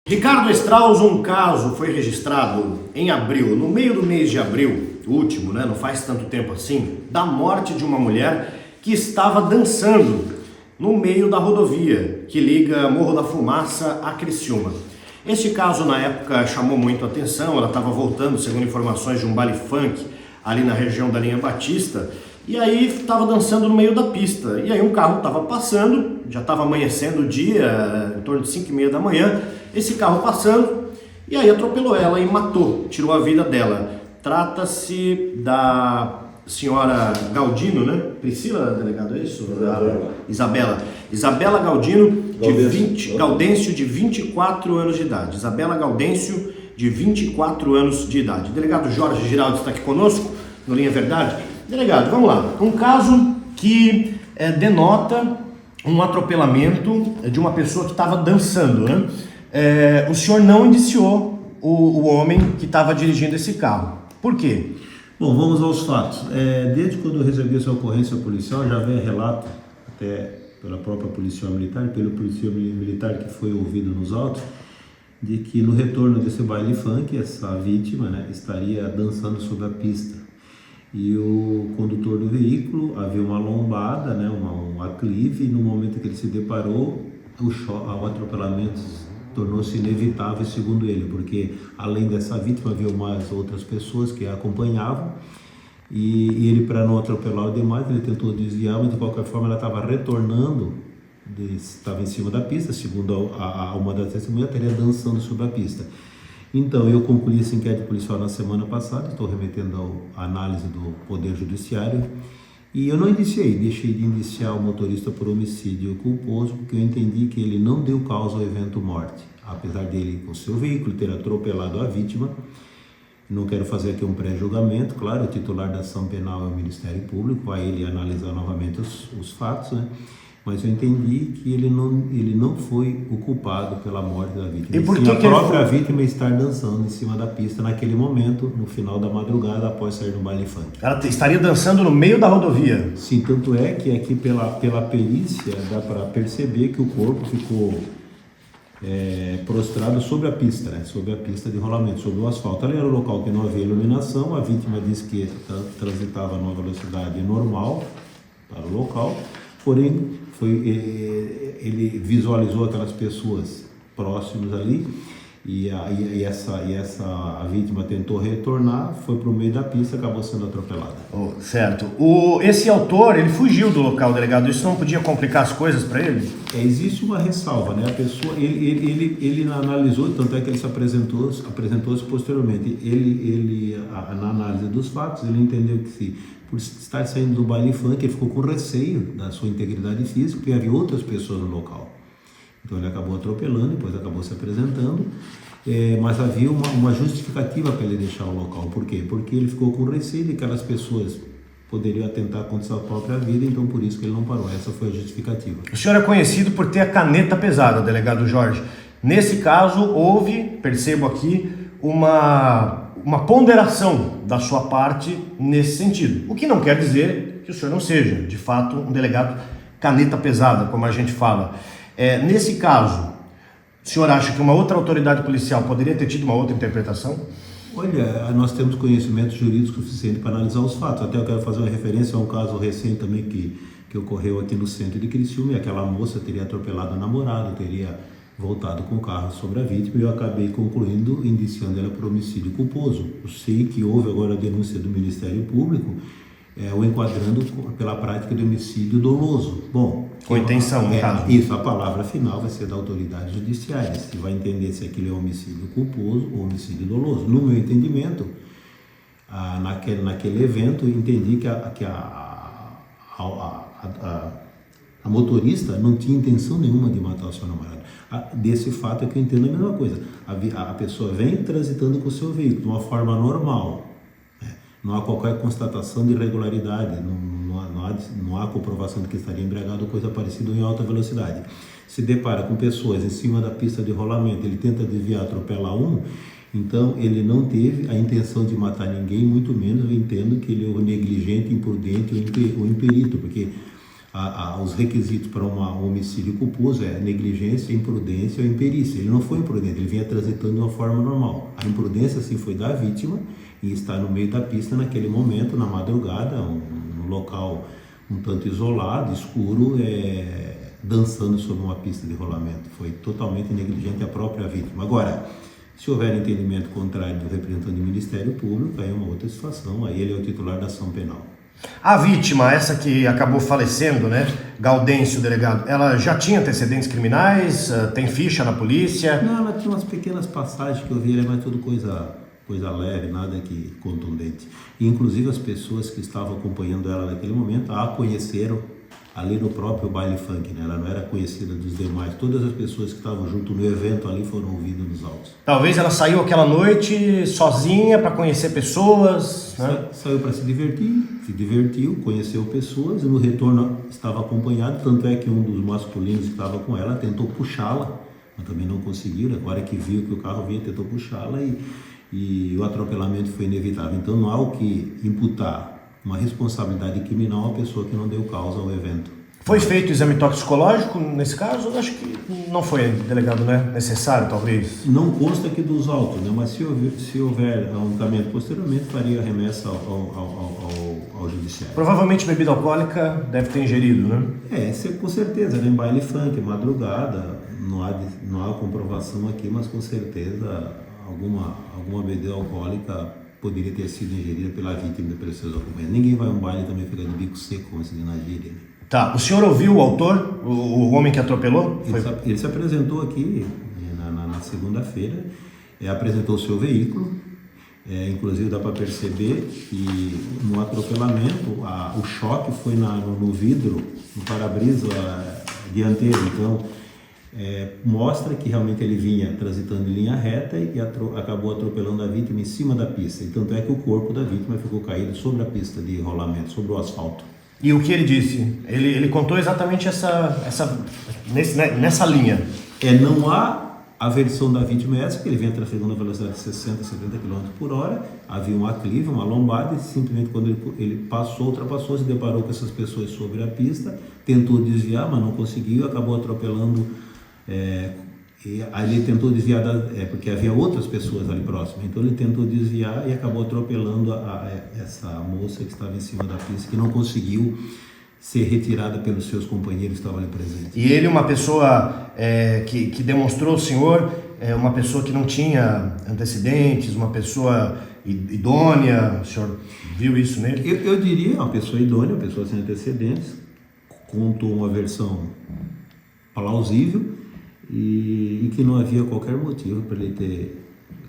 Ricardo Strauss, um caso foi registrado em abril, no meio do mês de abril, o último, não faz tanto tempo assim, da morte de uma mulher que estava dançando no meio da rodovia que liga Morro da Fumaça a Criciúma. Este caso na época chamou muito a atenção, ela estava voltando, segundo informações, de um baile funk ali na região da linha Batista, e aí estava dançando no meio da pista, e aí um carro estava passando, já estava amanhecendo o dia, em torno de 5h30 da manhã, esse carro passando, e aí atropelou ela e matou, tirou a vida dela. Trata-se da senhora Galdino, Priscila, delegado, é isso? Isabela Galdino, Gaudêncio, de 24 anos de idade. Isabela Gaudêncio, de 24 anos de idade. O delegado Jorge Giraldo está aqui conosco, no Linha Verdade. Delegado, vamos lá. Um caso que denota um atropelamento de uma pessoa que estava dançando, o senhor não indiciou o homem que estava dirigindo esse carro. Por quê? Bom, vamos aos fatos. Desde quando eu recebi essa ocorrência policial, já veio relato, até pela própria policial militar, pelo policial militar que foi ouvido nos autos, de que no retorno desse baile funk, essa vítima estaria dançando sobre a pista. E o condutor do veículo, havia uma lombada, um aclive, e no momento que ele se deparou, o atropelamento tornou-se inevitável, segundo ele, porque além dessa vítima havia mais outras pessoas que a acompanhavam, e ele, para não atropelar o demais, ele tentou desviar, mas de qualquer forma ela estava retornando, estava em cima da pista, segundo uma das testemunhas, estaria dançando sobre a pista. Então, eu concluí esse inquérito policial na semana passada, estou remetendo à análise do Poder Judiciário, e eu não deixei de indiciar o motorista por homicídio culposo, porque eu entendi que ele não deu causa ao evento morte, apesar dele, com seu veículo, ter atropelado a vítima. Não quero fazer aqui um pré-julgamento, claro, o titular da ação penal é o Ministério Público, vai ele analisar novamente os fatos, mas eu entendi que ele não foi o culpado pela morte da vítima. E por que a própria vítima estar dançando em cima da pista naquele momento, no final da madrugada, após sair do baile funk. Ela estaria dançando no meio da rodovia? Sim, tanto é que aqui pela perícia dá para perceber que o corpo ficou prostrado sobre a pista, sobre a pista de rolamento, sobre o asfalto. Ali era o local que não havia iluminação, a vítima disse que transitava numa velocidade normal para o local, porém ele visualizou aquelas pessoas próximas ali e a vítima tentou retornar, foi para o meio da pista e acabou sendo atropelada. Certo. Esse autor, ele fugiu do local, delegado. Isso não podia complicar as coisas para ele? Existe uma ressalva, A pessoa, ele analisou, tanto é que ele se apresentou-se posteriormente. Na análise dos fatos, ele entendeu que por estar saindo do baile funk, ele ficou com receio da sua integridade física, porque havia outras pessoas no local. Então ele acabou atropelando, depois acabou se apresentando, mas havia uma justificativa para ele deixar o local. Por quê? Porque ele ficou com receio de que aquelas pessoas poderiam atentar contra sua própria vida, então por isso que ele não parou. Essa foi a justificativa. O senhor é conhecido por ter a caneta pesada, delegado Jorge. Nesse caso, houve, percebo aqui, uma ponderação da sua parte nesse sentido. O que não quer dizer que o senhor não seja, de fato, um delegado caneta pesada, como a gente fala. Nesse caso, o senhor acha que uma outra autoridade policial poderia ter tido uma outra interpretação? Olha, nós temos conhecimento jurídico suficiente para analisar os fatos. Até eu quero fazer uma referência a um caso recente também que ocorreu aqui no centro de Criciúma, e aquela moça teria atropelado o namorado, teria voltado com o carro sobre a vítima, e eu acabei concluindo, indiciando ela por homicídio culposo. Eu sei que houve agora a denúncia do Ministério Público, o enquadrando pela prática de homicídio doloso. Bom, com intenção, no caso. Isso, a palavra final vai ser da autoridade judiciária, se vai entender se aquilo é homicídio culposo ou homicídio doloso. No meu entendimento, naquele evento, eu entendi que a motorista não tinha intenção nenhuma de matar o seu namorado. Desse fato é que eu entendo a mesma coisa. A pessoa vem transitando com o seu veículo de uma forma normal. Não há qualquer constatação de irregularidade, não há comprovação de que estaria embriagado ou coisa parecida ou em alta velocidade. Se depara com pessoas em cima da pista de rolamento, ele tenta desviar, atropela então ele não teve a intenção de matar ninguém, muito menos eu entendo que ele é o negligente, imprudente ou imperito, porque os requisitos para um homicídio culposo é negligência, imprudência ou imperícia. Ele não foi imprudente, ele vinha transitando de uma forma normal. A imprudência, sim, foi da vítima e estar no meio da pista naquele momento, na madrugada, num local um tanto isolado, escuro, dançando sobre uma pista de rolamento. Foi totalmente negligente a própria vítima. Agora, se houver entendimento contrário do representante do Ministério Público, aí é uma outra situação, aí ele é o titular da ação penal. A vítima, essa que acabou falecendo, né, Gaudêncio, delegado, ela já tinha antecedentes criminais? Tem ficha na polícia? Não, ela tinha umas pequenas passagens que eu vi, mas tudo coisa leve, nada que contundente. E, inclusive, as pessoas que estavam acompanhando ela naquele momento a conheceram ali no próprio baile funk, né? Ela não era conhecida dos demais. Todas as pessoas que estavam junto no evento ali foram ouvidas nos autos. Talvez ela saiu aquela noite sozinha para conhecer pessoas, né? Saiu para se divertiu, conheceu pessoas e no retorno estava acompanhado, tanto é que um dos masculinos que estava com ela tentou puxá-la, mas também não conseguiu. Agora que viu que o carro vinha, tentou puxá-la e o atropelamento foi inevitável. Então não há o que imputar uma responsabilidade criminal a pessoa que não deu causa ao evento. Foi feito o exame toxicológico nesse caso? Eu acho que não foi, delegado, né? Necessário, talvez? Não consta aqui dos autos, né? Mas se houver um encaminhamento posteriormente, faria remessa ao judiciário. Provavelmente bebida alcoólica deve ter ingerido, né? Isso é com certeza, né? Em baile funk, madrugada, não há comprovação aqui, mas com certeza alguma bebida alcoólica poderia ter sido ingerida pela vítima e pelos seus documentos. Ninguém vai a um baile e também fica de bico seco, como se diz na gíria. Tá, o senhor ouviu o autor, o homem que atropelou? Ele se apresentou aqui na segunda-feira, apresentou o seu veículo, inclusive dá para perceber que no atropelamento o choque foi no vidro, no para-brisa dianteiro, então mostra que realmente ele vinha transitando em linha reta e acabou atropelando a vítima em cima da pista. E tanto é que o corpo da vítima ficou caído sobre a pista de rolamento, sobre o asfalto. E o que ele disse? Ele contou exatamente nessa linha. Não há a versão da vítima essa, que ele vinha trafegando a velocidade de 60, 70 km por hora, havia um aclive, uma lombada, e simplesmente quando ele ultrapassou, se deparou com essas pessoas sobre a pista, tentou desviar, mas não conseguiu, acabou atropelando. Ele tentou desviar, porque havia outras pessoas ali próximas, então ele tentou desviar e acabou atropelando essa moça que estava em cima da pista, que não conseguiu ser retirada pelos seus companheiros que estavam ali presentes. E ele, uma pessoa que demonstrou ao senhor, uma pessoa que não tinha antecedentes, uma pessoa idônea, o senhor viu isso nele? Eu diria uma pessoa idônea, uma pessoa sem antecedentes, contou uma versão plausível, e que não havia qualquer motivo para ele ter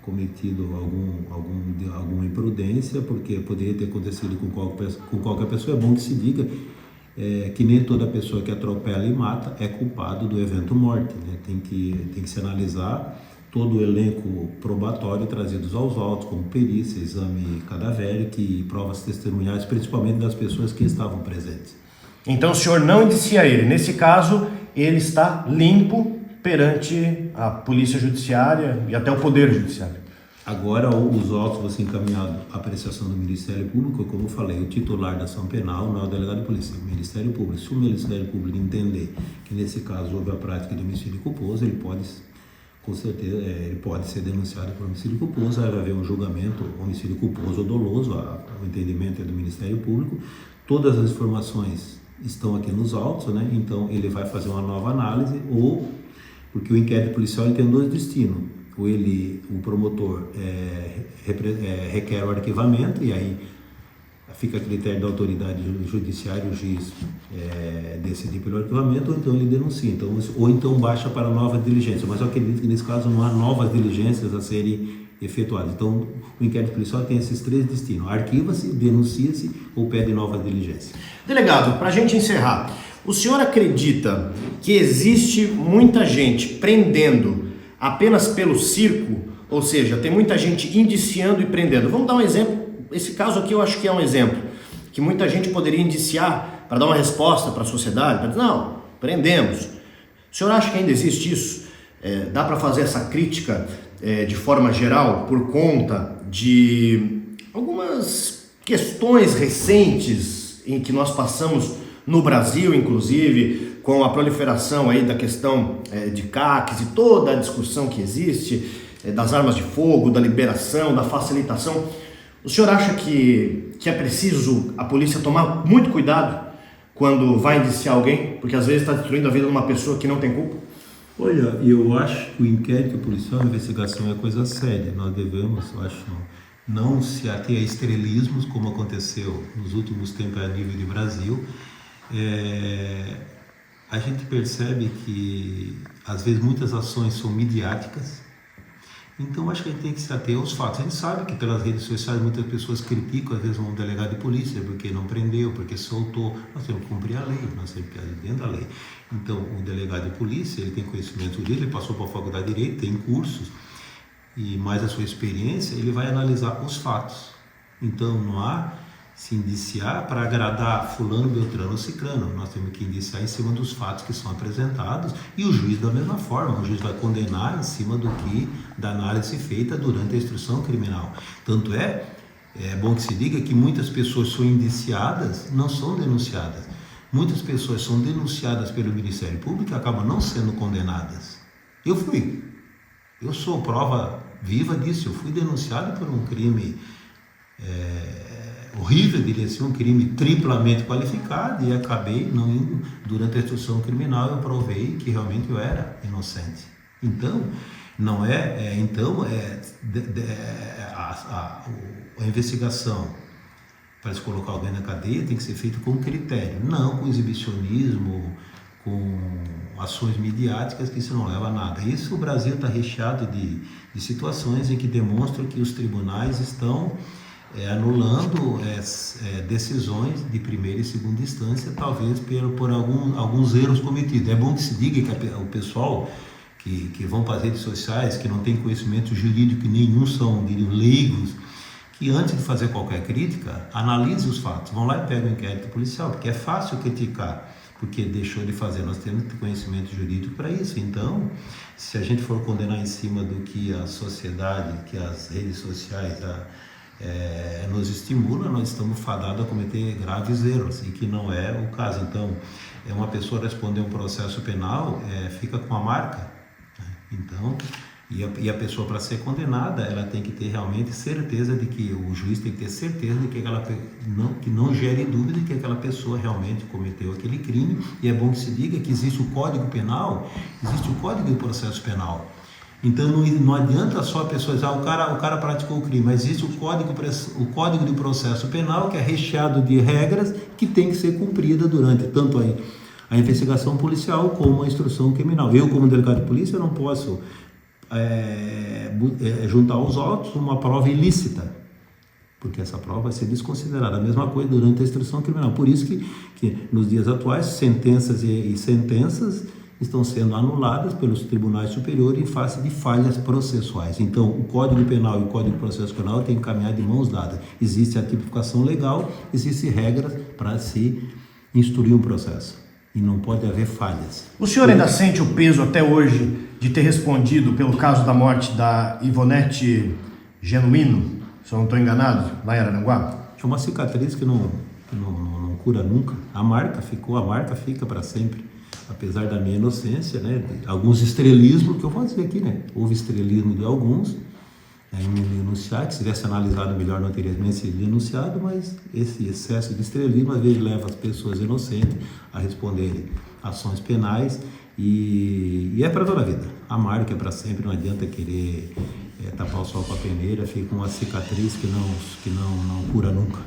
cometido alguma imprudência, porque poderia ter acontecido com qualquer pessoa. É bom que se diga que nem toda pessoa que atropela e mata é culpado do evento morte, né? Tem que se analisar todo o elenco probatório trazidos aos autos, como perícia, exame cadavérico e provas testemunhais, principalmente das pessoas que estavam presentes. Então o senhor não indicia ele. Nesse caso, ele está limpo perante a Polícia Judiciária e até o Poder Judiciário. Agora, os autos vão ser encaminhados à apreciação do Ministério Público. Como eu falei, o titular da ação penal não é o delegado de polícia, é o Ministério Público. Se o Ministério Público entender que, nesse caso, houve a prática de homicídio culposo, ele pode, com certeza, ele pode ser denunciado por homicídio culposo. Aí vai haver um julgamento, homicídio culposo ou doloso, o entendimento é do Ministério Público. Todas as informações estão aqui nos autos, né? Então ele vai fazer uma nova análise, porque o inquérito policial ele tem dois destinos. Ou o promotor requer o arquivamento, e aí fica a critério da autoridade judiciária, o juiz decidir pelo arquivamento, ou então ele denuncia, ou então baixa para nova diligência. Mas eu acredito que nesse caso não há novas diligências a serem efetuadas. Então o inquérito policial tem esses três destinos: arquiva-se, denuncia-se ou pede nova diligência. Delegado, para a gente encerrar, o senhor acredita que existe muita gente prendendo apenas pelo circo? Ou seja, tem muita gente indiciando e prendendo. Vamos dar um exemplo. Esse caso aqui eu acho que é um exemplo que muita gente poderia indiciar para dar uma resposta para a sociedade, para dizer, não, prendemos. O senhor acha que ainda existe isso? Dá para fazer essa crítica de forma geral por conta de algumas questões recentes em que nós passamos no Brasil, inclusive, com a proliferação aí da questão de CACs e toda a discussão que existe, das armas de fogo, da liberação, da facilitação. O senhor acha que é preciso a polícia tomar muito cuidado quando vai indiciar alguém, porque às vezes está destruindo a vida de uma pessoa que não tem culpa? Olha, eu acho que o inquérito policial, a investigação é coisa séria. Nós devemos, eu acho, não se ater a estrelismos, como aconteceu nos últimos tempos a nível de Brasil. A gente percebe que, às vezes, muitas ações são midiáticas. Então, acho que a gente tem que se ater aos fatos. A gente sabe que pelas redes sociais muitas pessoas criticam, às vezes, um delegado de polícia porque não prendeu, porque soltou. Nós temos que cumprir a lei, nós temos que ir dentro da lei. Então, o delegado de polícia, ele tem conhecimento dele, ele passou para a faculdade de Direito, tem cursos, e mais a sua experiência, ele vai analisar os fatos. Então, não há se indiciar para agradar fulano, beltrano ou ciclano. Nós temos que indiciar em cima dos fatos que são apresentados, e o juiz da mesma forma, o juiz vai condenar em cima da análise feita durante a instrução criminal. Tanto é bom que se diga que muitas pessoas são indiciadas, não são denunciadas. Muitas pessoas são denunciadas pelo Ministério Público e acabam não sendo condenadas. Eu sou prova viva disso. Eu fui denunciado por um crime horrível, diria assim, um crime triplamente qualificado, e acabei não indo. Durante a instrução criminal eu provei que realmente eu era inocente. Então, não é, a investigação para se colocar alguém na cadeia tem que ser feita com critério, não com exibicionismo, com ações midiáticas, que isso não leva a nada. Isso, o Brasil está recheado de situações em que demonstram que os tribunais estão anulando decisões de primeira e segunda instância, talvez por alguns erros cometidos. É bom que se diga que o pessoal que vão para as redes sociais, que não tem conhecimento jurídico nenhum, são leigos, que antes de fazer qualquer crítica, analise os fatos. Vão lá e pegam o inquérito policial, porque é fácil criticar, porque deixou de fazer. Nós temos que ter conhecimento jurídico para isso. Então, se a gente for condenar em cima do que a sociedade, que as redes sociais nos estimulam, nós estamos fadados a cometer graves erros, e que não é o caso. Então, uma pessoa responder um processo penal fica com a marca, né? Então, e a pessoa, para ser condenada, ela tem que ter realmente certeza de que, o juiz tem que ter certeza de que não gere dúvida de que aquela pessoa realmente cometeu aquele crime. E é bom que se diga que existe o Código Penal, existe o Código de Processo Penal. Então não adianta só a pessoa dizer, o cara praticou o crime, mas existe o Código de Processo Penal, que é recheado de regras que tem que ser cumprida durante tanto a investigação policial como a instrução criminal. Eu, como delegado de polícia, não posso juntar aos autos uma prova ilícita, porque essa prova vai ser desconsiderada. A mesma coisa durante a instrução criminal. Por isso que nos dias atuais, sentenças e sentenças estão sendo anuladas pelos tribunais superiores em face de falhas processuais. Então, o Código Penal e o Código de Processo Penal têm que caminhar de mãos dadas. Existe a tipificação legal, existem regras para se instruir um processo, e não pode haver falhas. O senhor ainda sente o peso até hoje de ter respondido pelo caso da morte da Ivonete Genuíno, se eu não estou enganado, lá em Araranguá? É uma cicatriz que não cura nunca. A marca fica para sempre. Apesar da minha inocência, né, alguns estrelismos, que eu vou dizer aqui, né, houve estrelismo de alguns, em me denunciar, que se tivesse analisado melhor não teria nem sido denunciado, mas esse excesso de estrelismo às vezes leva as pessoas inocentes a responderem ações penais, e é para toda a vida. A marca é para sempre, não adianta querer tapar o sol com a peneira, fica uma cicatriz que não cura nunca.